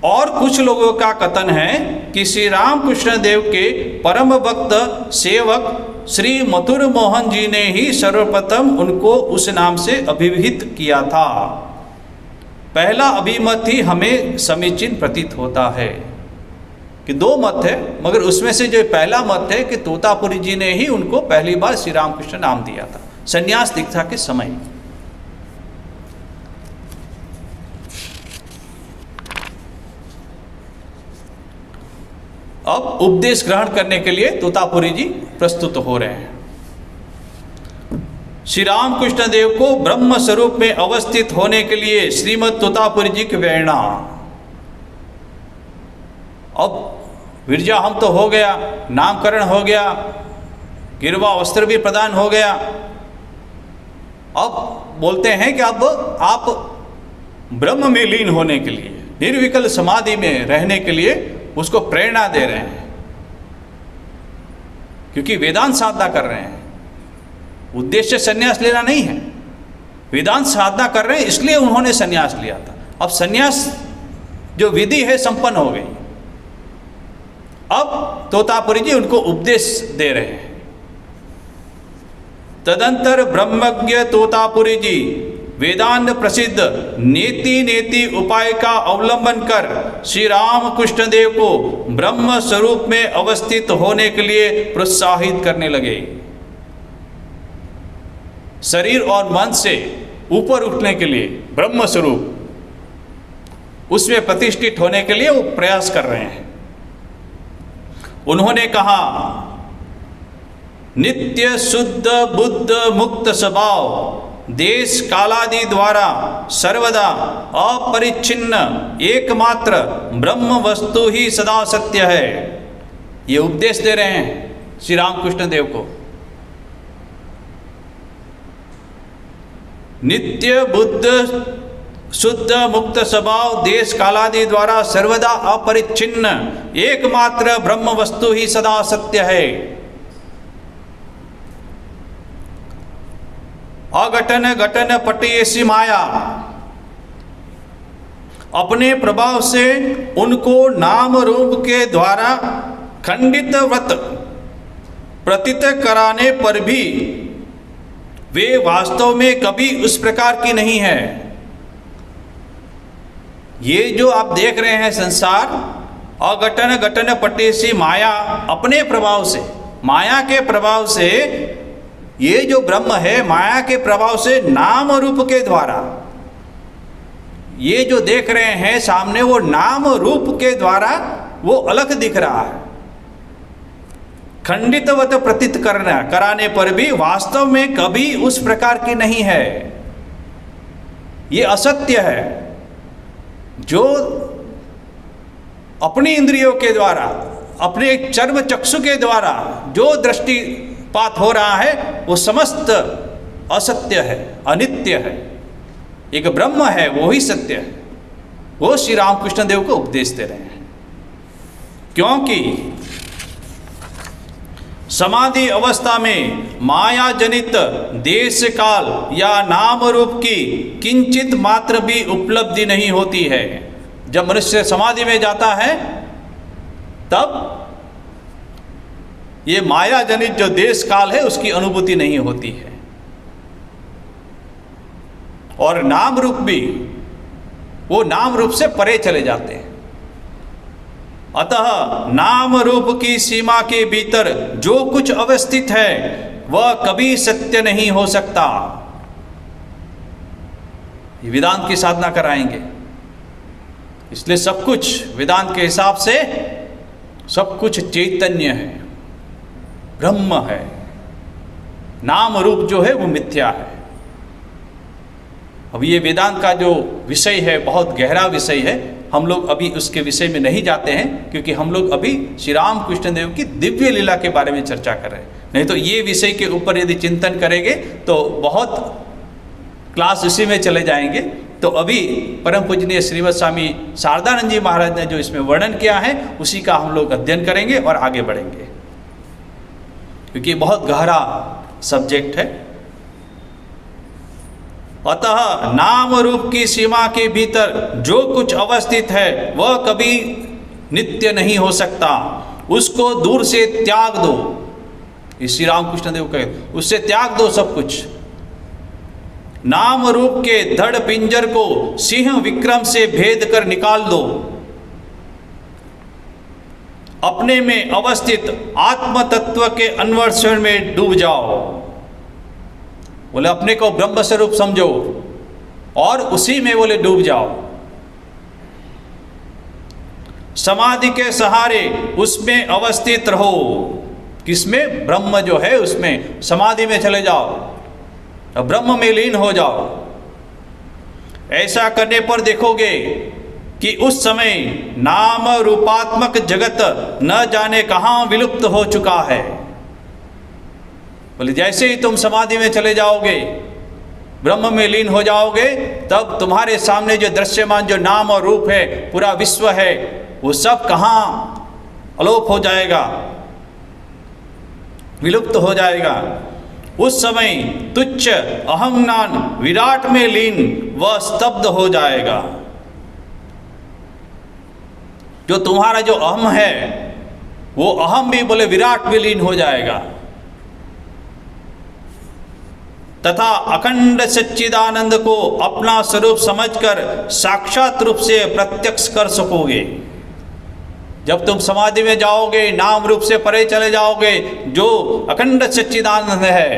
और कुछ लोगों का कथन है कि श्री रामकृष्ण देव के परम भक्त सेवक श्री मथुर मोहन जी ने ही सर्वप्रथम उनको उस नाम से अभिहित किया था। पहला अभिमत ही हमें समीचीन प्रतीत होता है कि दो मत है, मगर उसमें से जो पहला मत है कि तोतापुरी जी ने ही उनको पहली बार श्री रामकृष्ण नाम दिया था संन्यास दीक्षा के समय। अब उपदेश ग्रहण करने के लिए तोतापुरी जी प्रस्तुत हो रहे हैं। श्री रामकृष्ण देव को ब्रह्म स्वरूप में अवस्थित होने के लिए श्रीमद तोतापुरी जी की प्रेरणा। अब विरजा हम तो हो गया, नामकरण हो गया, गिरवा वस्त्र भी प्रदान हो गया। अब बोलते हैं कि अब आप ब्रह्म में लीन होने के लिए, निर्विकल्प समाधि में रहने के लिए उसको प्रेरणा दे रहे हैं, क्योंकि वेदांत साधना कर रहे हैं। उद्देश्य संन्यास लेना नहीं है, वेदांत साधना कर रहे हैं इसलिए उन्होंने संन्यास लिया था। अब संन्यास जो विधि है संपन्न हो गई। अब तोतापुरी जी उनको उपदेश दे रहे हैं। तदंतर ब्रह्मज्ञ तोतापुरी जी वेदांत प्रसिद्ध नेति नेति उपाय का अवलंबन कर श्री रामकृष्ण देव को ब्रह्म स्वरूप में अवस्थित होने के लिए प्रोत्साहित करने लगे। शरीर और मन से ऊपर उठने के लिए, ब्रह्म स्वरूप उसमें प्रतिष्ठित होने के लिए वो प्रयास कर रहे हैं। उन्होंने कहा, नित्य शुद्ध बुद्ध मुक्त स्वभाव देश कालादि द्वारा सर्वदा अपरिच्छिन्न एकमात्र ब्रह्म वस्तु ही सदा सत्य है। ये उपदेश दे रहे हैं श्री रामकृष्ण देव को। नित्य बुद्ध शुद्ध मुक्त स्वभाव देश कालादि द्वारा सर्वदा अपरिच्छिन्न एकमात्र ब्रह्म वस्तु ही सदा सत्य है। अघटन घटन पटेसी माया अपने प्रभाव से उनको नाम रूप के द्वारा खंडित व्रत प्रतीत कराने पर भी वे वास्तव में कभी उस प्रकार की नहीं है। ये जो आप देख रहे हैं संसार, अघटन घटन पटेसी माया अपने प्रभाव से, माया के प्रभाव से, ये जो ब्रह्म है माया के प्रभाव से नाम रूप के द्वारा, ये जो देख रहे हैं सामने वो नाम रूप के द्वारा वो अलग दिख रहा है। खंडितवत प्रतीत कराने पर भी वास्तव में कभी उस प्रकार की नहीं है। ये असत्य है। जो अपनी इंद्रियों के द्वारा, अपने चर्म चक्षु के द्वारा जो दृष्टिपात हो रहा है वो समस्त असत्य है, अनित्य है। एक ब्रह्म है, वो ही सत्य है। वो श्री रामकृष्ण देव को उपदेश दे रहे हैं। क्योंकि समाधि अवस्था में माया जनित देश काल या नाम रूप की किंचित मात्र भी उपलब्धि नहीं होती है। जब मनुष्य समाधि में जाता है तब ये माया जनित जो देश काल है उसकी अनुभूति नहीं होती है, और नाम रूप भी, वो नाम रूप से परे चले जाते हैं। अतः नाम रूप की सीमा के भीतर जो कुछ अवस्थित है वह कभी सत्य नहीं हो सकता। ये वेदांत की साधना कराएंगे, इसलिए सब कुछ वेदांत के हिसाब से सब कुछ चैतन्य है, ब्रह्म है। नाम रूप जो है वो मिथ्या है। अब ये वेदांत का जो विषय है बहुत गहरा विषय है, हम लोग अभी उसके विषय में नहीं जाते हैं, क्योंकि हम लोग अभी श्री रामकृष्ण देव की दिव्य लीला के बारे में चर्चा कर रहे हैं। नहीं तो ये विषय के ऊपर यदि चिंतन करेंगे तो बहुत क्लास इसी में चले जाएंगे। तो अभी परम पूजनीय श्रीमद स्वामी शारदानंद जी महाराज ने जो इसमें वर्णन किया है उसी का हम लोग अध्ययन करेंगे और आगे बढ़ेंगे, क्योंकि बहुत गहरा सब्जेक्ट है। अतः नाम रूप की सीमा के भीतर जो कुछ अवस्थित है वह कभी नित्य नहीं हो सकता। उसको दूर से त्याग दो। श्री रामकृष्ण देव कहे उससे त्याग दो सब कुछ। नाम रूप के धड़ पिंजर को सिंह विक्रम से भेद कर निकाल दो। अपने में अवस्थित आत्म तत्व के अन्वेषण में डूब जाओ। बोले अपने को ब्रह्म स्वरूप समझो और उसी में बोले डूब जाओ। समाधि के सहारे उसमें अवस्थित रहो। किसमें? ब्रह्म जो है उसमें समाधि में चले जाओ, ब्रह्म में लीन हो जाओ। ऐसा करने पर देखोगे कि उस समय नाम रूपात्मक जगत न जाने कहाँ विलुप्त हो चुका है। बोले जैसे ही तुम समाधि में चले जाओगे, ब्रह्म में लीन हो जाओगे, तब तुम्हारे सामने जो दृश्यमान जो नाम और रूप है, पूरा विश्व है, वो सब कहाँ अलोप हो जाएगा, विलुप्त हो जाएगा। उस समय तुच्छ अहम ज्ञान विराट में लीन व स्तब्ध हो जाएगा। जो तुम्हारा जो अहम है वो अहम भी बोले विराट में लीन हो जाएगा, तथा अखंड सच्चिदानंद को अपना स्वरूप समझकर साक्षात रूप से प्रत्यक्ष कर सकोगे। जब तुम समाधि में जाओगे, नाम रूप से परे चले जाओगे, जो अखंड सच्चिदानंद है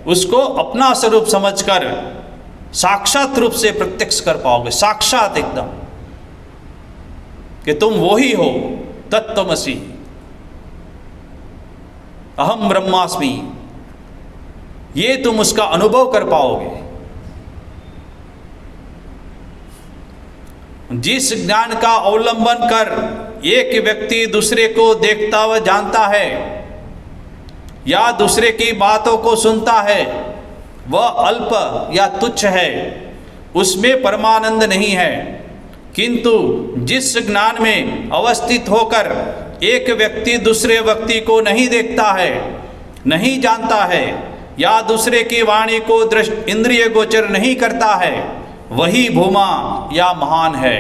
उसको अपना स्वरूप समझकर साक्षात रूप से प्रत्यक्ष कर पाओगे। साक्षात एकदम कि तुम वो ही हो, तत्त्वमसि, अहम ब्रह्मास्मि, ये तुम उसका अनुभव कर पाओगे। जिस ज्ञान का अवलंबन कर एक व्यक्ति दूसरे को देखता व जानता है या दूसरे की बातों को सुनता है वह अल्प या तुच्छ है, उसमें परमानंद नहीं है। किंतु जिस ज्ञान में अवस्थित होकर एक व्यक्ति दूसरे व्यक्ति को नहीं देखता है, नहीं जानता है या दूसरे की वाणी को दृष्टि इंद्रिय गोचर नहीं करता है, वही भूमा या महान है।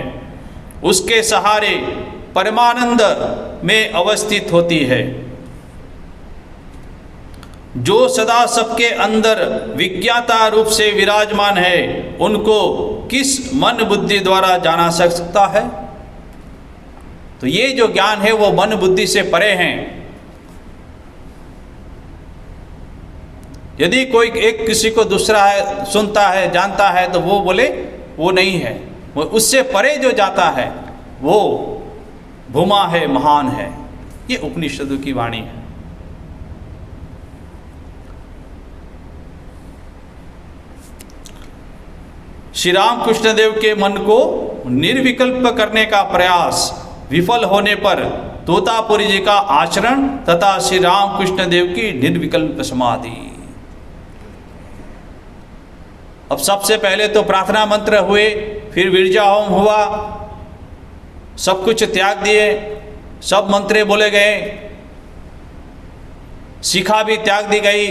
उसके सहारे परमानंद में अवस्थित होती है। जो सदा सबके अंदर विज्ञाता रूप से विराजमान है, उनको किस मन बुद्धि द्वारा जाना सकता है? तो ये जो ज्ञान है वो मन बुद्धि से परे हैं। यदि कोई एक किसी को दूसरा है, सुनता है, जानता है, तो वो बोले वो नहीं है। वो उससे परे जो जाता है वो भूमा है, महान है। ये उपनिषदों की वाणी है। श्री राम कृष्णदेव के मन को निर्विकल्प करने का प्रयास विफल होने पर तोतापुरी जी का आचरण तथा श्री राम कृष्णदेव की निर्विकल्प समाधि। अब सबसे पहले तो प्रार्थना मंत्र हुए, फिर विरजा होम हुआ, सब कुछ त्याग दिए, सब मंत्रे बोले गए, शिखा भी त्याग दी गई,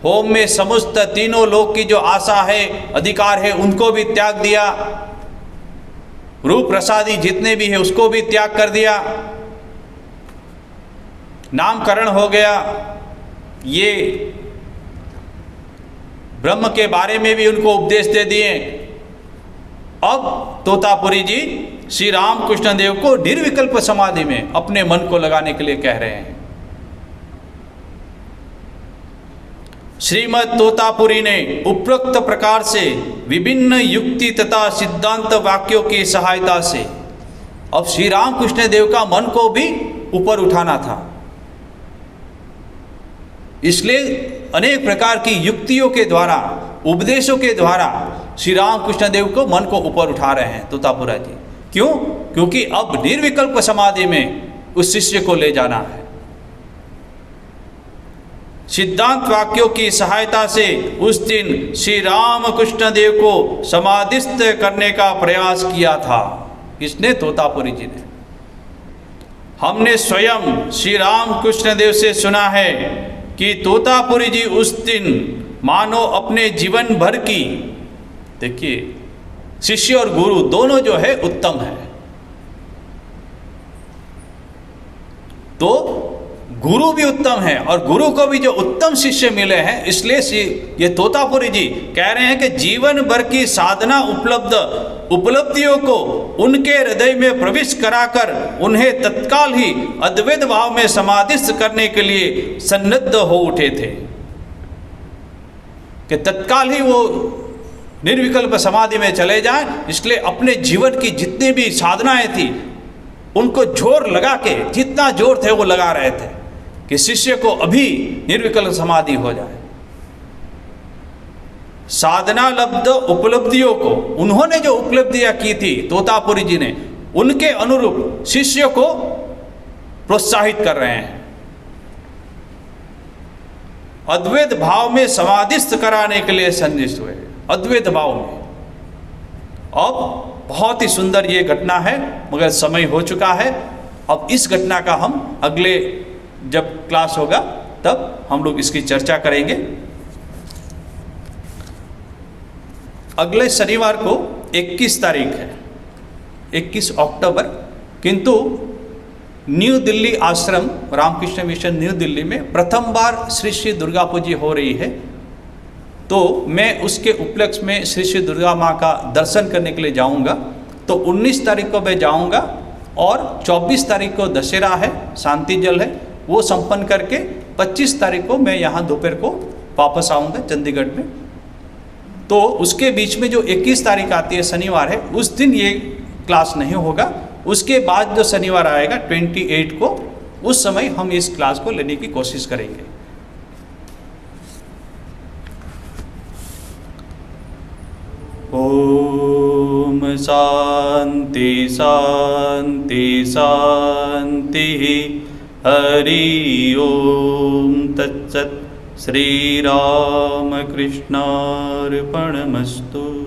होम में समस्त तीनों लोक की जो आशा है, अधिकार है, उनको भी त्याग दिया, रूप प्रसादी जितने भी है उसको भी त्याग कर दिया, नामकरण हो गया। ये ब्रह्म के बारे में भी उनको उपदेश दे दिए। अब तोतापुरी जी श्री राम कृष्णदेव को निर्विकल्प समाधि में अपने मन को लगाने के लिए कह रहे हैं। श्रीमद् तोतापुरी ने उपरोक्त प्रकार से विभिन्न युक्ति तथा सिद्धांत वाक्यों की सहायता से अब श्री राम कृष्णदेव का मन को भी ऊपर उठाना था, इसलिए अनेक प्रकार की युक्तियों के द्वारा, उपदेशों के द्वारा श्री राम कृष्णदेव को मन को ऊपर उठा रहे हैं तोतापुरा जी। क्यों? क्योंकि अब निर्विकल्प समाधि में उस शिष्य को ले जाना है। सिद्धांत वाक्यों की सहायता से उस दिन श्री राम कृष्णदेव को समाधिस्थ करने का प्रयास किया था। इसने तोतापुरी जी ने। हमने स्वयं श्री राम कृष्णदेव से सुना है कि तोतापुरी जी उस दिन मानो अपने जीवन भर की, देखिए शिष्य और गुरु दोनों जो है उत्तम है, तो गुरु भी उत्तम है और गुरु को भी जो उत्तम शिष्य मिले हैं, इसलिए ये तोतापुरी जी कह रहे हैं कि जीवन भर की साधना उपलब्धियों को उनके हृदय में प्रविष्ट कराकर उन्हें तत्काल ही अद्वैत भाव में समाधिस्थ करने के लिए सन्नद्ध हो उठे थे, कि तत्काल ही वो निर्विकल्प समाधि में चले जाएं। इसलिए अपने जीवन की जितनी भी साधनाएं थी उनको जोर लगा के, जितना जोर थे वो लगा रहे थे कि शिष्य को अभी निर्विकल्प समाधि हो जाए। साधना लब्ध उपलब्धियों को उन्होंने जो उपलब्धियां की थी तोतापुरी जी ने, उनके अनुरूप शिष्य को प्रोत्साहित कर रहे हैं। अद्वैत भाव में समाधिस्थ कराने के लिए संनिष्ठ हुए, अद्वैत भाव में। अब बहुत ही सुंदर ये घटना है, मगर समय हो चुका है। अब इस घटना का हम अगले जब क्लास होगा तब हम लोग इसकी चर्चा करेंगे। अगले शनिवार को 21 तारीख है, 21 अक्टूबर, किंतु न्यू दिल्ली आश्रम रामकृष्ण मिशन न्यू दिल्ली में प्रथम बार श्री श्री दुर्गा पूजा हो रही है। तो मैं उसके उपलक्ष्य में श्री श्री दुर्गा माँ का दर्शन करने के लिए जाऊंगा। तो 19 तारीख को मैं जाऊंगा और 24 तारीख को दशहरा है, शांति जल है, वो संपन्न करके 25 तारीख को मैं यहाँ दोपहर को वापस आऊँगा चंडीगढ़ में। तो उसके बीच में जो 21 तारीख आती है शनिवार है, उस दिन ये क्लास नहीं होगा। उसके बाद जो शनिवार आएगा 28 को, उस समय हम इस क्लास को लेने की कोशिश करेंगे। ओम शांति शांति शांति। हरि ओम तत्सत्। श्री राम कृष्णार्पणमस्तु।